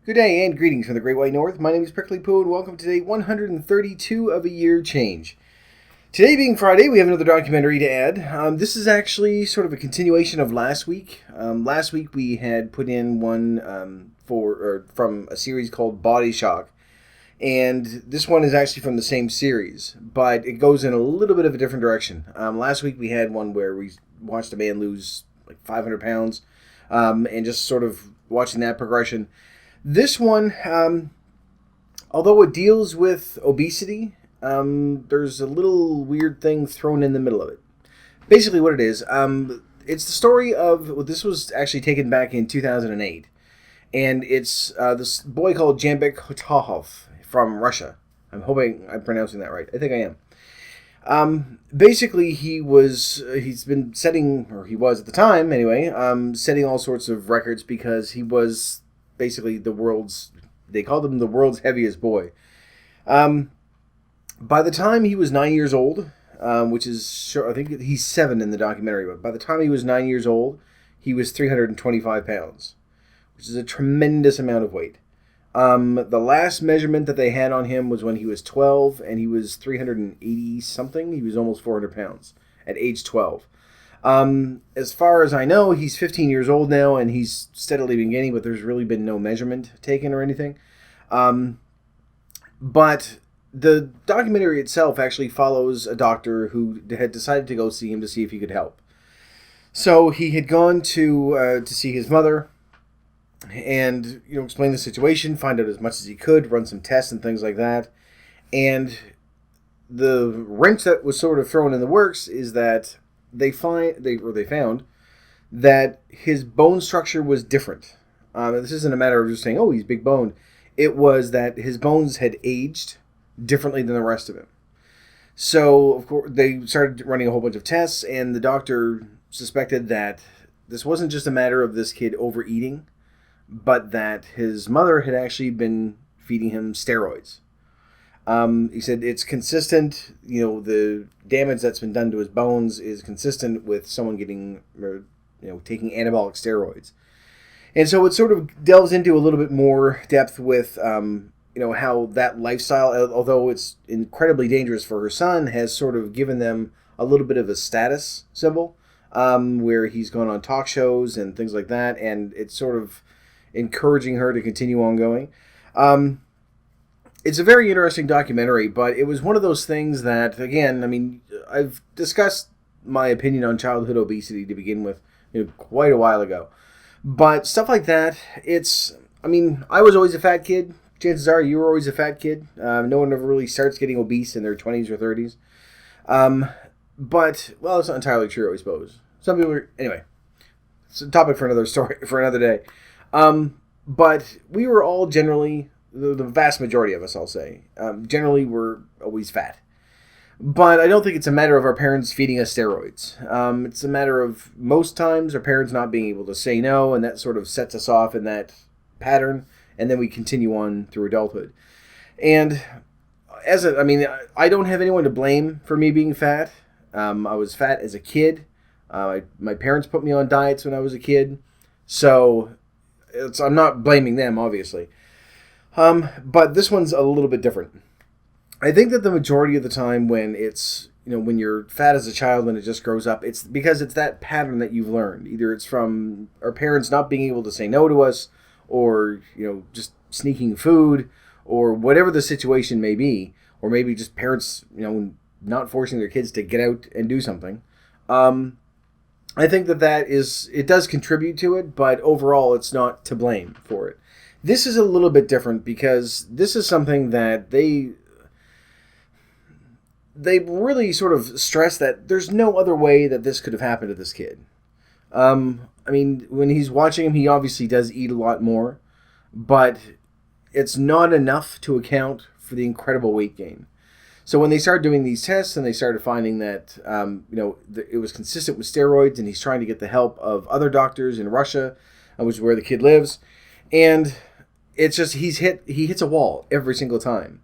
Good day and greetings from the Great White North. My name is Prickly Poo and welcome to day 132 of a year change. Today being Friday, we have another documentary to add. This is actually sort of a continuation of last week. Last week we had put in one from a series called Body Shock. And this one is actually from the same series, but it goes in a little bit of a different direction. Last week we had one where we watched a man lose like 500 pounds and just sort of watching that progression. This one, although it deals with obesity, there's a little weird thing thrown in the middle of it. Basically what it is, it's the story of, well, this was actually taken back in 2008, and it's this boy called Dzhambulat Khatokhov from Russia. I'm hoping I'm pronouncing that right. I think I am. Basically, he was at the time anyway, setting all sorts of records because he was basically they called him the world's heaviest boy. By the time he was 9 years old, which is, I think he's 7 in the documentary, but by the time he was 9 years old, he was 325 pounds, which is a tremendous amount of weight. The last measurement that they had on him was when he was 12, and he was 380 something. He was almost 400 pounds at age 12. As far as I know, he's 15 years old now, and he's steadily been gaining, but there's really been no measurement taken or anything. But the documentary itself actually follows a doctor who had decided to go see him to see if he could help. So he had gone to see his mother and explain the situation, find out as much as he could, run some tests and things like that. And the wrench that was sort of thrown in the works is that they found that his bone structure was different. This isn't a matter of just saying, oh, he's big boned. It was that his bones had aged differently than the rest of him. So, of course, they started running a whole bunch of tests, and the doctor suspected that this wasn't just a matter of this kid overeating, but that his mother had actually been feeding him steroids. He said it's consistent, the damage that's been done to his bones is consistent with someone taking anabolic steroids. And so it sort of delves into a little bit more depth with, how that lifestyle, although it's incredibly dangerous for her son, has sort of given them a little bit of a status symbol, where he's gone on talk shows and things like that, and it's sort of encouraging her to continue on going. It's a very interesting documentary, but it was one of those things that, again, I've discussed my opinion on childhood obesity to begin with quite a while ago. But stuff like that, I was always a fat kid. Chances are you were always a fat kid. No one ever really starts getting obese in their 20s or 30s. But, well, it's not entirely true, I suppose. Some people anyway, it's a topic for another story, for another day. But we were all generally, the vast majority of us, I'll say, generally were always fat. But I don't think it's a matter of our parents feeding us steroids. It's a matter of most times our parents not being able to say no, and that sort of sets us off in that pattern, and then we continue on through adulthood. And I don't have anyone to blame for me being fat. I was fat as a kid. My parents put me on diets when I was a kid, so I'm not blaming them, obviously. But this one's a little bit different. I think that the majority of the time when it's, when you're fat as a child and it just grows up, it's because it's that pattern that you've learned. Either it's from our parents not being able to say no to us, or, just sneaking food, or whatever the situation may be, or maybe just parents, not forcing their kids to get out and do something. I think it does contribute to it, but overall it's not to blame for it. This is a little bit different because this is something that they really sort of stress that there's no other way that this could have happened to this kid. When he's watching him, he obviously does eat a lot more, but it's not enough to account for the incredible weight gain. So when they started doing these tests and they started finding that, it was consistent with steroids, and he's trying to get the help of other doctors in Russia, which is where the kid lives, and it's just he hits a wall every single time.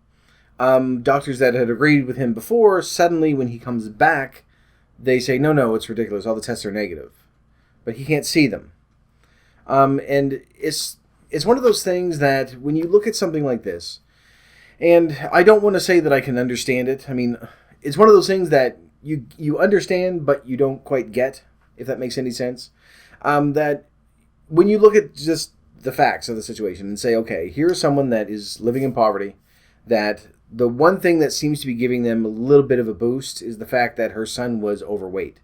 Doctors that had agreed with him before, suddenly when he comes back, they say, no, it's ridiculous. All the tests are negative. But he can't see them. And it's it's one of those things that when you look at something like this, and I don't want to say that I can understand it. I mean, it's one of those things that you understand, but you don't quite get, if that makes any sense. That when you look at just the facts of the situation and say, okay, here's someone that is living in poverty, that the one thing that seems to be giving them a little bit of a boost is the fact that her son was overweight.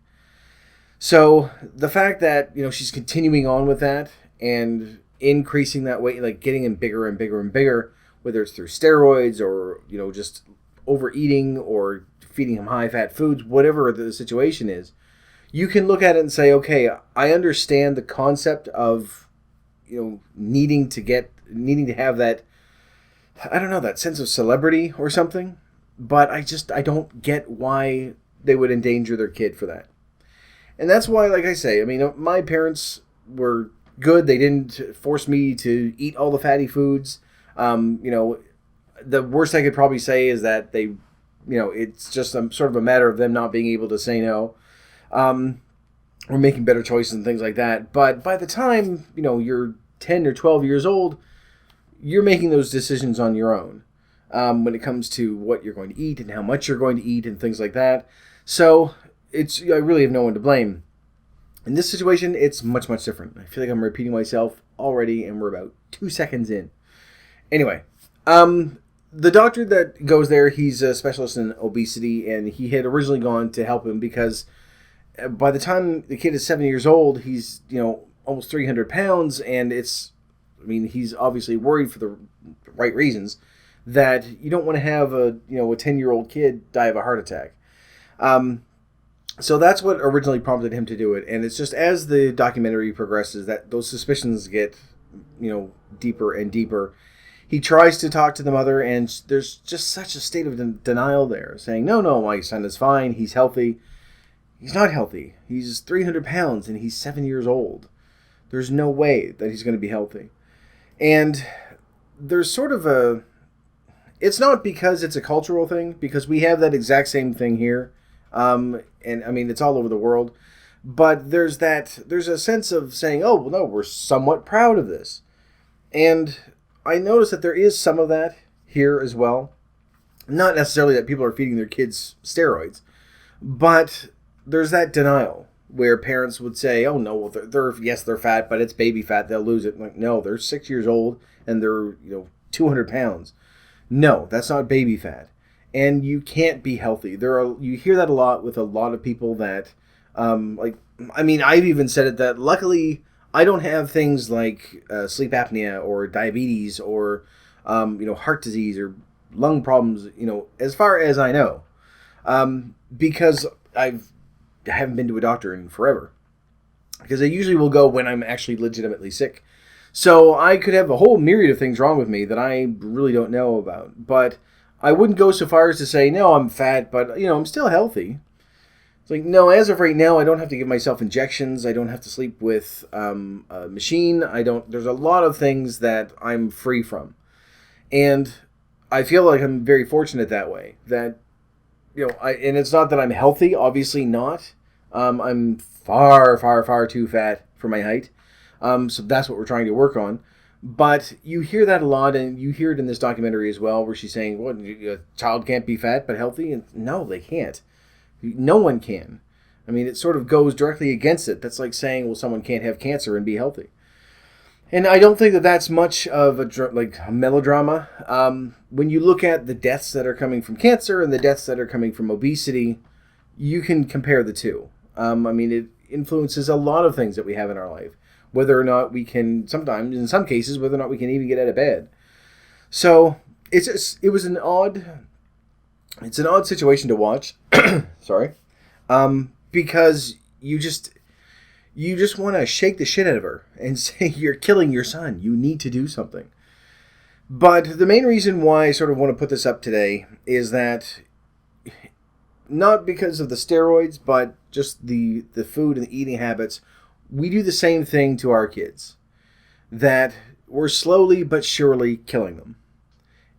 So the fact that, she's continuing on with that and increasing that weight, like getting him bigger and bigger and bigger, whether it's through steroids or, just overeating or feeding him high-fat foods, whatever the situation is, you can look at it and say, okay, I understand the concept of, needing to have that, I don't know, that sense of celebrity or something, but I don't get why they would endanger their kid for that. And that's why, like I say, I mean, my parents were good. They didn't force me to eat all the fatty foods. The worst I could probably say is that they, it's just sort of a matter of them not being able to say no, or making better choices and things like that. But by the time, you're 10 or 12 years old, you're making those decisions on your own when it comes to what you're going to eat and how much you're going to eat and things like that. So I really have no one to blame. In this situation, it's much, much different. I feel like I'm repeating myself already, and we're about 2 seconds in. Anyway, the doctor that goes there, he's a specialist in obesity, and he had originally gone to help him because by the time the kid is 7 years old, he's, almost 300 pounds, and he's obviously worried for the right reasons that you don't want to have a 10-year-old kid die of a heart attack. So that's what originally prompted him to do it. And it's just as the documentary progresses that those suspicions get, deeper and deeper. He tries to talk to the mother, and there's just such a state of denial there, saying, no, my son is fine. He's healthy. He's not healthy. He's 300 pounds, and he's 7 years old. There's no way that he's going to be healthy. And there's sort of it's not because it's a cultural thing, because we have that exact same thing here. And I mean, it's all over the world, but there's a sense of saying, oh, well, no, we're somewhat proud of this. And I notice that there is some of that here as well. Not necessarily that people are feeding their kids steroids, but there's that denial where parents would say, oh, no, well, they're fat, but it's baby fat. They'll lose it. Like, no, they're 6 years old and they're, 200 pounds. No, that's not baby fat. And you can't be healthy. You hear that a lot with a lot of people that, I've even said it that luckily I don't have things like sleep apnea or diabetes or, heart disease or lung problems, as far as I know, because I haven't been to a doctor in forever. Because I usually will go when I'm actually legitimately sick. So I could have a whole myriad of things wrong with me that I really don't know about. But I wouldn't go so far as to say, no, I'm fat, but, I'm still healthy. It's like, no, as of right now, I don't have to give myself injections. I don't have to sleep with a machine. There's a lot of things that I'm free from. And I feel like I'm very fortunate that way. That, and it's not that I'm healthy, obviously not. I'm far, far, far too fat for my height. So that's what we're trying to work on. But you hear that a lot, and you hear it in this documentary as well, where she's saying, "What? A child can't be fat but healthy?" And no, they can't. No one can. I mean, it sort of goes directly against it. That's like saying, well, someone can't have cancer and be healthy. And I don't think that that's much of a melodrama. When you look at the deaths that are coming from cancer and the deaths that are coming from obesity, you can compare the two. It influences a lot of things that we have in our life. Whether or not we can, sometimes, in some cases, whether or not we can even get out of bed. So it's an odd situation to watch. Sorry, because you just want to shake the shit out of her and say, you're killing your son. You need to do something. But the main reason why I sort of want to put this up today is that not because of the steroids, but just the food and the eating habits. We do the same thing to our kids, that we're slowly but surely killing them.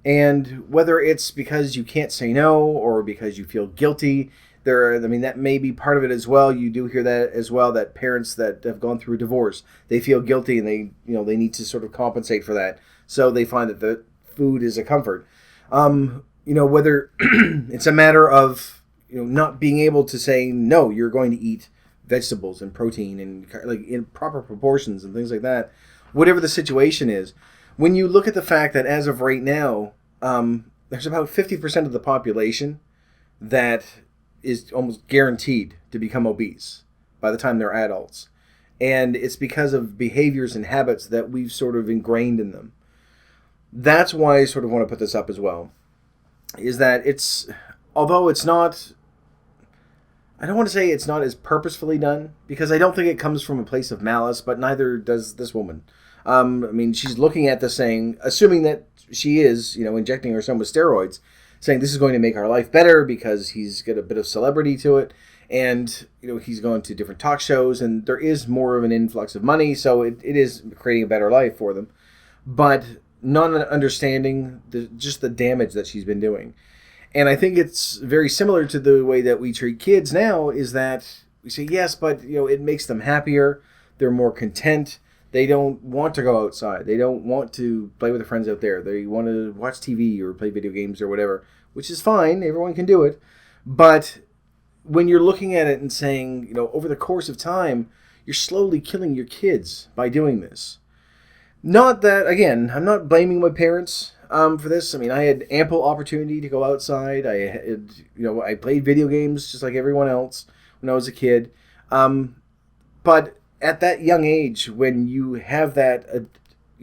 And whether it's because you can't say no or because you feel guilty That may be part of it as well. You do hear that as well, that parents that have gone through a divorce, they feel guilty and they need to sort of compensate for that. So they find that the food is a comfort. Whether it's a matter of, not being able to say, no, you're going to eat vegetables and protein and like in proper proportions and things like that. Whatever the situation is, when you look at the fact that as of right now, there's about 50% of the population that is almost guaranteed to become obese by the time they're adults. And it's because of behaviors and habits that we've sort of ingrained in them. That's why I sort of want to put this up as well. Is that although it's not, I don't want to say it's not as purposefully done, because I don't think it comes from a place of malice, but neither does this woman. She's looking at this saying, assuming that she is, injecting her son with steroids, saying this is going to make our life better because he's got a bit of celebrity to it, and, he's going to different talk shows, and there is more of an influx of money, so it is creating a better life for them. But not understanding just the damage that she's been doing. And I think it's very similar to the way that we treat kids now, is that we say, yes, but, it makes them happier. They're more content. They don't want to go outside. They don't want to play with their friends out there. They want to watch TV or play video games or whatever, which is fine. Everyone can do it. But when you're looking at it and saying, over the course of time, you're slowly killing your kids by doing this. Not that, again, I'm not blaming my parents for this. I had ample opportunity to go outside. I played video games just like everyone else when I was a kid. But at that young age, when you have that,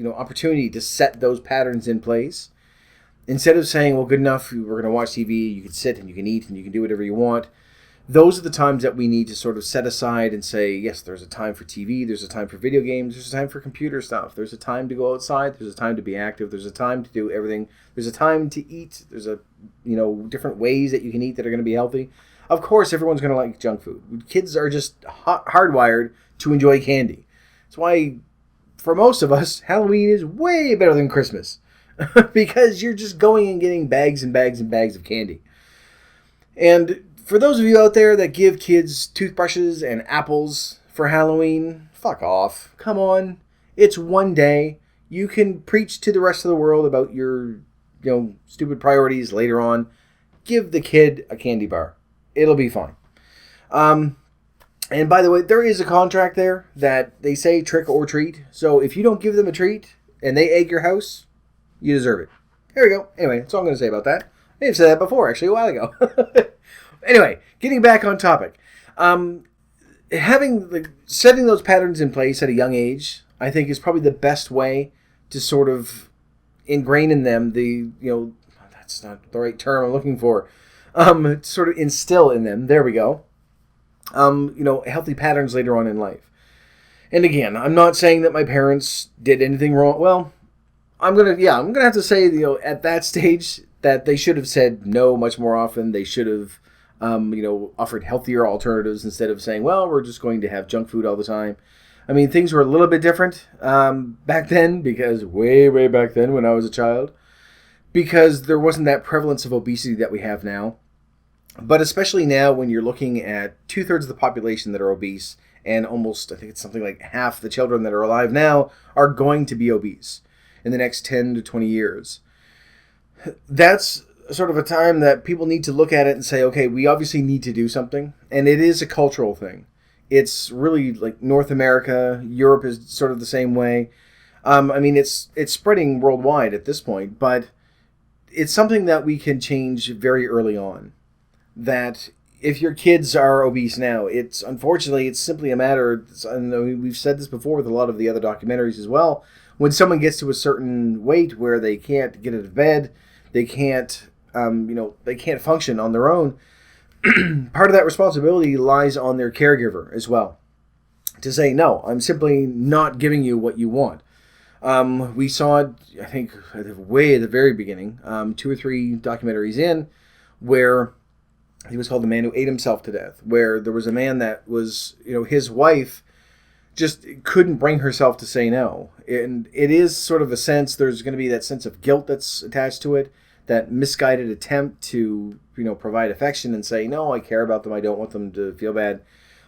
opportunity to set those patterns in place, instead of saying, well, good enough, we're going to watch TV, you can sit and you can eat and you can do whatever you want. Those are the times that we need to sort of set aside and say, yes, there's a time for TV, there's a time for video games, there's a time for computer stuff, there's a time to go outside, there's a time to be active, there's a time to do everything, there's a time to eat, there's different ways that you can eat that are going to be healthy. Of course, everyone's going to like junk food. Kids are just hardwired to enjoy candy. That's why, for most of us, Halloween is way better than Christmas. Because you're just going and getting bags and bags and bags of candy. And for those of you out there that give kids toothbrushes and apples for Halloween, fuck off. Come on. It's one day. You can preach to the rest of the world about your, stupid priorities later on. Give the kid a candy bar. It'll be fine. And by the way, there is a contract there that they say trick or treat. So if you don't give them a treat and they egg your house, you deserve it. There we go. Anyway, that's all I'm going to say about that. I may have said that before, actually, a while ago. Anyway, getting back on topic. Setting those patterns in place at a young age, I think, is probably the best way to sort of ingrain in them that's not the right term I'm looking for. Sort of instill in them. There we go. Healthy patterns later on in life. And again, I'm not saying that my parents did anything wrong. Well, I'm gonna have to say, at that stage that they should have said no much more often. They should have, offered healthier alternatives instead of saying, well, we're just going to have junk food all the time. Things were a little bit different back then, because way, way back then when I was a child, because there wasn't that prevalence of obesity that we have now. But especially now when you're looking at 2/3 of the population that are obese, and almost, I think it's something like half the children that are alive now are going to be obese in the next 10 to 20 years. That's sort of a time that people need to look at it and say, okay, we obviously need to do something. And it is a cultural thing. It's really like North America, Europe is sort of the same way. It's spreading worldwide at this point, but it's something that we can change very early on. That if your kids are obese now, it's simply a matter, and we've said this before with a lot of the other documentaries as well, when someone gets to a certain weight where they can't get out of bed, they can't function on their own, part of that responsibility lies on their caregiver as well. To say, no, I'm simply not giving you what you want. We saw it, I think, way at the very beginning, 2 or 3 documentaries in, where he was called The Man Who Ate Himself to Death, where there was a man that was, his wife just couldn't bring herself to say no. And it is sort of a sense, there's going to be that sense of guilt that's attached to it, that misguided attempt to, provide affection and say, no, I care about them. I don't want them to feel bad.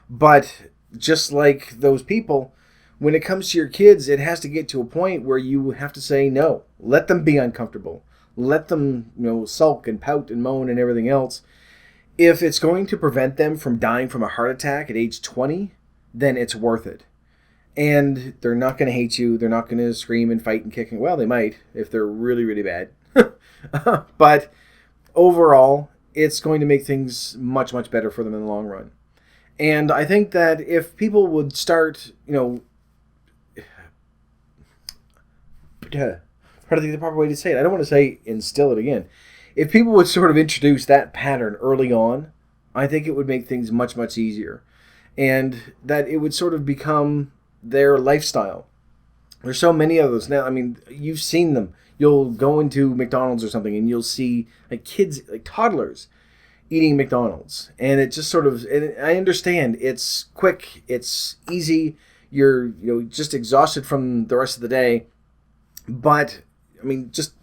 But just like those people, when it comes to your kids, it has to get to a point where you have to say no. Let them be uncomfortable. Let them, sulk and pout and moan and everything else. If it's going to prevent them from dying from a heart attack at age 20, then it's worth it. And they're not going to hate you. They're not going to scream and fight and kick. Well, they might if they're really, really bad. But overall, it's going to make things much, much better for them in the long run. And I think that if people would start, try to think the proper way to say it. I don't want to say instill it again. If people would sort of introduce that pattern early on, I think it would make things much, much easier. And that it would sort of become their lifestyle. There's so many of those now. I mean, you've seen them. You'll go into McDonald's or something and you'll see like kids, like toddlers, eating McDonald's. And it just sort of, and I understand it's quick, it's easy, you're just exhausted from the rest of the day. But, I mean, just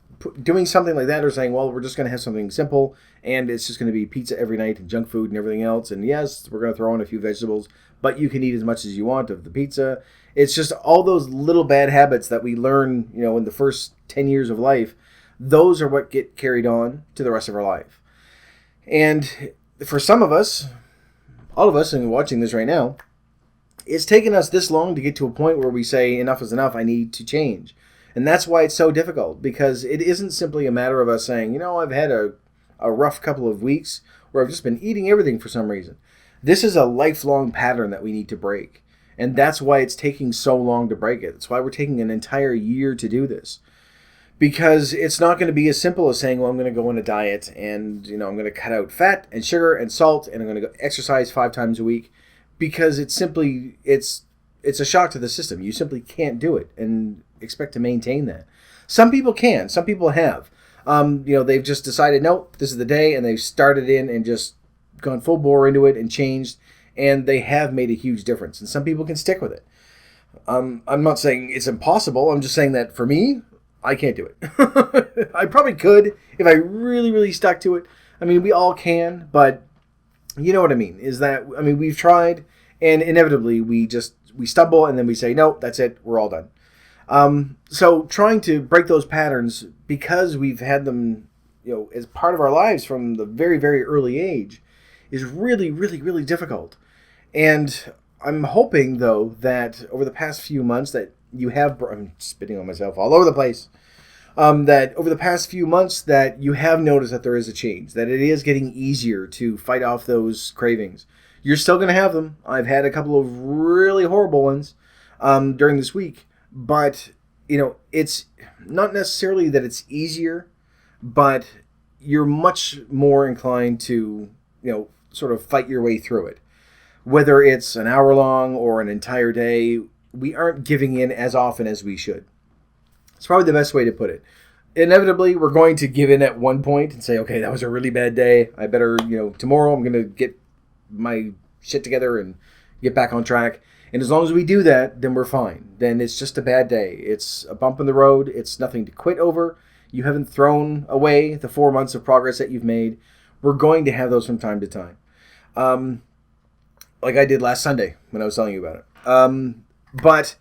doing something like that or saying, well, we're just going to have something simple and it's just going to be pizza every night and junk food and everything else. And yes, we're going to throw in a few vegetables, but you can eat as much as you want of the pizza. It's just all those little bad habits that we learn, in the first 10 years of life. Those are what get carried on to the rest of our life. And for some of us, all of us, and watching this right now, it's taken us this long to get to a point where we say, enough is enough, I need to change. And that's why it's so difficult, because it isn't simply a matter of us saying, I've had a rough couple of weeks where I've just been eating everything for some reason. This is a lifelong pattern that we need to break. And that's why it's taking so long to break it. That's why we're taking an entire year to do this. Because it's not going to be as simple as saying, well, I'm going to go on a diet and, I'm going to cut out fat and sugar and salt and I'm going to go exercise 5 times a week. Because it's a shock to the system. You simply can't do it and expect to maintain that. Some people can. Some people have. They've just decided, nope, this is the day, and they've started in and just gone full bore into it and changed, and they have made a huge difference. And some people can stick with it. I'm not saying it's impossible. I'm just saying that for me, I can't do it. I probably could if I really, really stuck to it. I mean, we all can, but you know what I mean, is that, we've tried, and inevitably we stumble, and then we say, no, that's it, we're all done. So trying to break those patterns, because we've had them, as part of our lives from the very, very early age, is really, really, really difficult. And I'm hoping, though, that over the past few months that you have, I'm spitting on myself all over the place, that over the past few months that you have noticed that there is a change, that it is getting easier to fight off those cravings. You're still going to have them. I've had a couple of really horrible ones during this week. But, it's not necessarily that it's easier, but you're much more inclined to, sort of fight your way through it. Whether it's an hour long or an entire day, we aren't giving in as often as we should. It's probably the best way to put it. Inevitably, we're going to give in at one point and say, okay, that was a really bad day. I better, tomorrow I'm going to get my shit together and get back on track. And as long as we do that, then we're fine. Then it's just a bad day. It's a bump in the road. It's nothing to quit over. You haven't thrown away the 4 months of progress that you've made. We're going to have those from time to time. Like I did last Sunday when I was telling you about it. But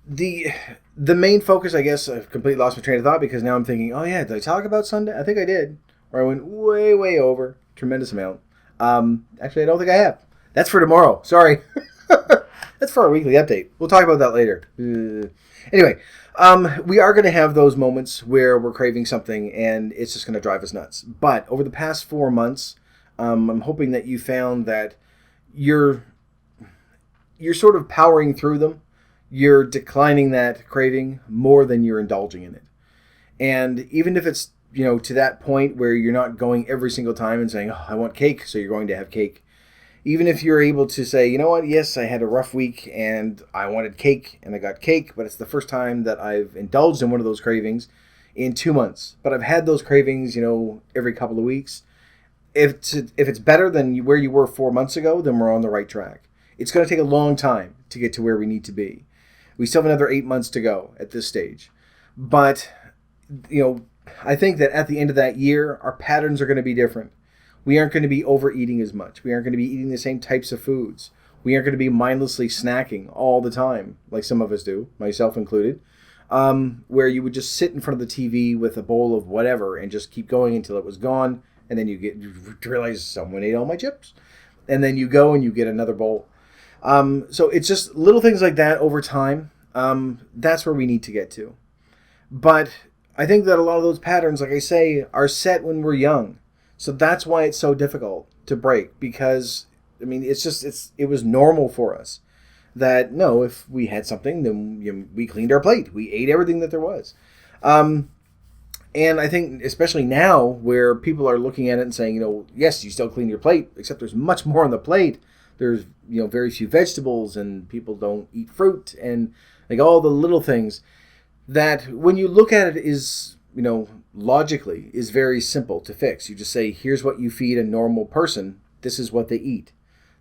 the main focus, I guess, I've completely lost my train of thought because now I'm thinking, oh yeah, did I talk about Sunday? I think I did. Or I went way, way over. Tremendous amount. Actually, I don't think I have. That's for tomorrow. Sorry. That's for our weekly update. We'll talk about that later. Anyway, we are going to have those moments where we're craving something and it's just going to drive us nuts. But over the past 4 months, I'm hoping that you found that you're sort of powering through them. You're declining that craving more than you're indulging in it. And even if it's, to that point where you're not going every single time and saying, oh, I want cake, so you're going to have cake. Even if you're able to say, you know what, yes, I had a rough week and I wanted cake and I got cake, but it's the first time that I've indulged in one of those cravings in 2 months. But I've had those cravings, every couple of weeks. If it's better than where you were 4 months ago, then we're on the right track. It's going to take a long time to get to where we need to be. We still have another 8 months to go at this stage. But, I think that at the end of that year, our patterns are going to be different. We aren't going to be overeating as much. We aren't going to be eating the same types of foods. We aren't going to be mindlessly snacking all the time, like some of us do, myself included, where you would just sit in front of the TV with a bowl of whatever and just keep going until it was gone, and then you realize someone ate all my chips, and then you go and you get another bowl. So it's just little things like that over time. That's where we need to get to. But I think that a lot of those patterns, like I say, are set when we're young. So that's why it's so difficult to break, because, I mean, it was normal for us that, no, if we had something, then we cleaned our plate. We ate everything that there was. And I think, especially now, where people are looking at it and saying, yes, you still clean your plate, except there's much more on the plate. There's, very few vegetables, and people don't eat fruit, and like all the little things that, when you look at it, is, logically is very simple to fix. You just say, here's what you feed a normal person. This is what they eat.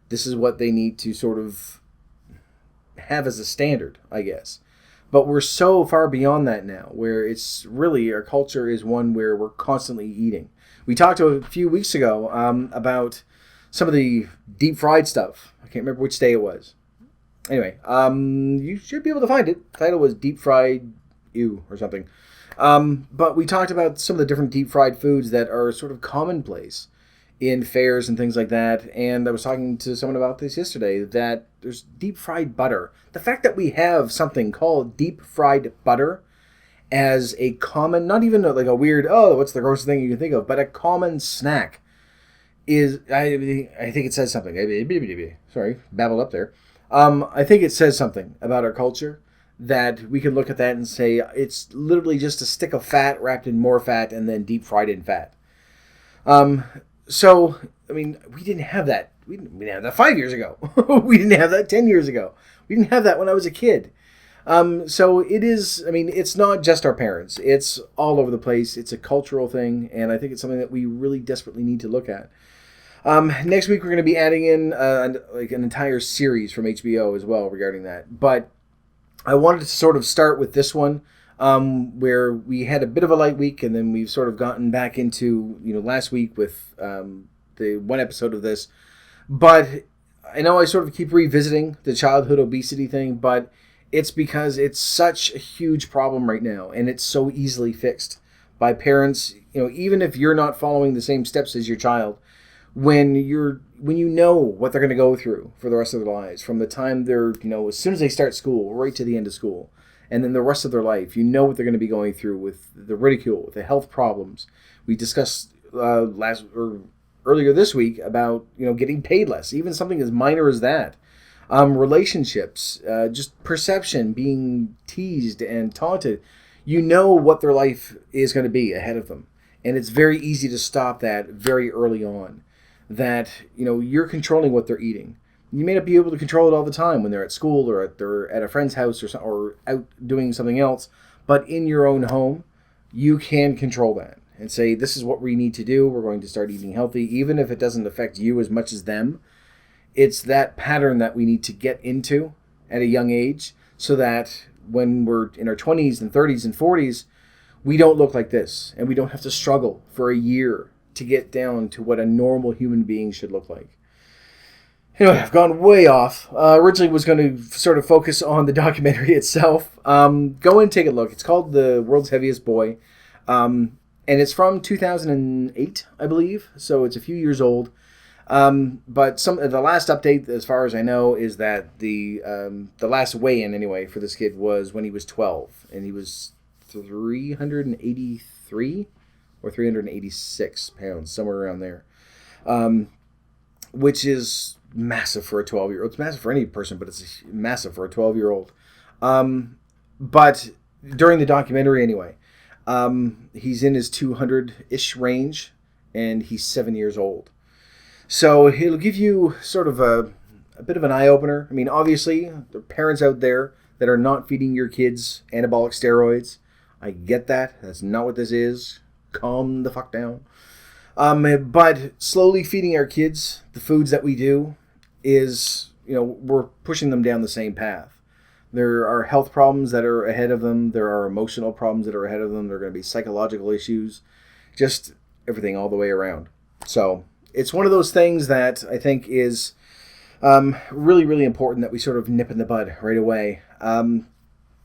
This is what they need to sort of have as a standard, I guess. But we're so far beyond that now, where it's really, our culture is one where we're constantly eating. We talked a few weeks ago about some of the deep fried stuff. I can't remember which day it was. Anyway, you should be able to find it. The title was Deep Fried Ew or something. But we talked about some of the different deep fried foods that are sort of commonplace in fairs and things like that. And I was talking to someone about this yesterday, that there's deep fried butter. The fact that we have something called deep fried butter as a common, not even like a weird, what's the grossest thing you can think of, but a common snack is, I think it says something. Sorry, babbled up there. I think it says something about our culture, that we can look at that and say it's literally just a stick of fat wrapped in more fat and then deep fried in fat. So, I mean, we didn't have that. We didn't have that 5 years ago. We didn't have that 10 years ago. We didn't have that when I was a kid. So it is, I mean, it's not just our parents. It's all over the place. It's a cultural thing, and I think it's something that we really desperately need to look at. Next week, we're going to be adding in an entire series from HBO as well regarding that. But I wanted to sort of start with this one, where we had a bit of a light week, and then we've sort of gotten back into, last week with the one episode of this. But I know I sort of keep revisiting the childhood obesity thing, but it's because it's such a huge problem right now, and it's so easily fixed by parents. Even if you're not following the same steps as your child, when you know what they're going to go through for the rest of their lives, from the time they're, as soon as they start school, right to the end of school, and then the rest of their life, what they're going to be going through with the ridicule, with the health problems. We discussed earlier this week about, getting paid less, even something as minor as that. Relationships, just perception, being teased and taunted. What their life is going to be ahead of them. And it's very easy to stop that very early on. That, you're controlling what they're eating. You may not be able to control it all the time when they're at school or they're at a friend's house or out doing something else. But in your own home, you can control that and say, this is what we need to do. We're going to start eating healthy, even if it doesn't affect you as much as them. It's that pattern that we need to get into at a young age, so that when we're in our 20s and 30s and 40s, we don't look like this, and we don't have to struggle for a year to get down to what a normal human being should look like. Anyway, I've gone way off. Originally was going to sort of focus on the documentary itself. Go and take a look. It's called The World's Heaviest Boy. And it's from 2008, I believe. So it's a few years old. But the last update, as far as I know, is that the last weigh-in, anyway, for this kid was when he was 12. And he was 383 or 386 pounds, somewhere around there, which is massive for a 12-year-old. It's massive for any person, but it's massive for a 12-year-old. But during the documentary, anyway, he's in his 200-ish range, and he's 7 years old. So it'll give you sort of a bit of an eye-opener. I mean, obviously, there are parents out there that are not feeding your kids anabolic steroids. I get that. That's not what this is. Calm the fuck down. But slowly feeding our kids the foods that we do is, we're pushing them down the same path. There are health problems that are ahead of them. There are emotional problems that are ahead of them. There are going to be psychological issues. Just everything all the way around. So it's one of those things that I think is really, really important that we sort of nip in the bud right away.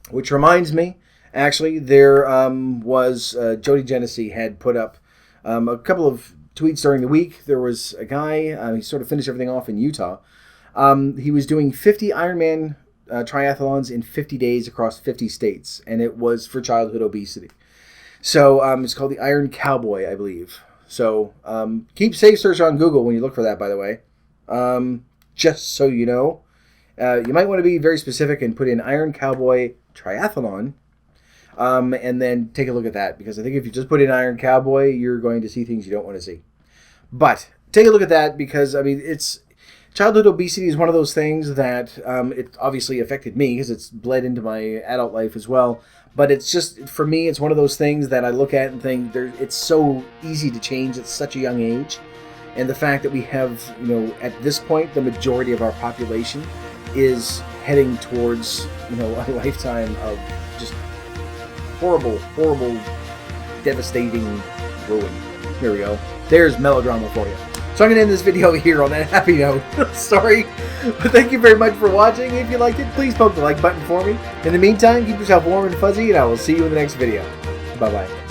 Which reminds me, actually, there was Jody Genesee had put up a couple of tweets during the week. There was a guy, he sort of finished everything off in Utah. He was doing 50 Ironman triathlons in 50 days across 50 states, and it was for childhood obesity. So it's called the Iron Cowboy, I believe. So keep safe search on Google when you look for that, by the way. Just so you know. You might want to be very specific and put in Iron Cowboy Triathlon, and then take a look at that, because I think if you just put in Iron Cowboy, you're going to see things you don't want to see. But take a look at that, because, I mean, childhood obesity is one of those things that it obviously affected me because it's bled into my adult life as well. But it's just, for me, it's one of those things that I look at and think it's so easy to change at such a young age. And the fact that we have, at this point, the majority of our population is heading towards, a lifetime of just horrible, horrible, devastating ruin. Here we go. There's melodrama for you. So I'm going to end this video here on that happy note. Sorry, but thank you very much for watching. If you liked it, please poke the like button for me. In the meantime, keep yourself warm and fuzzy, and I will see you in the next video. Bye-bye.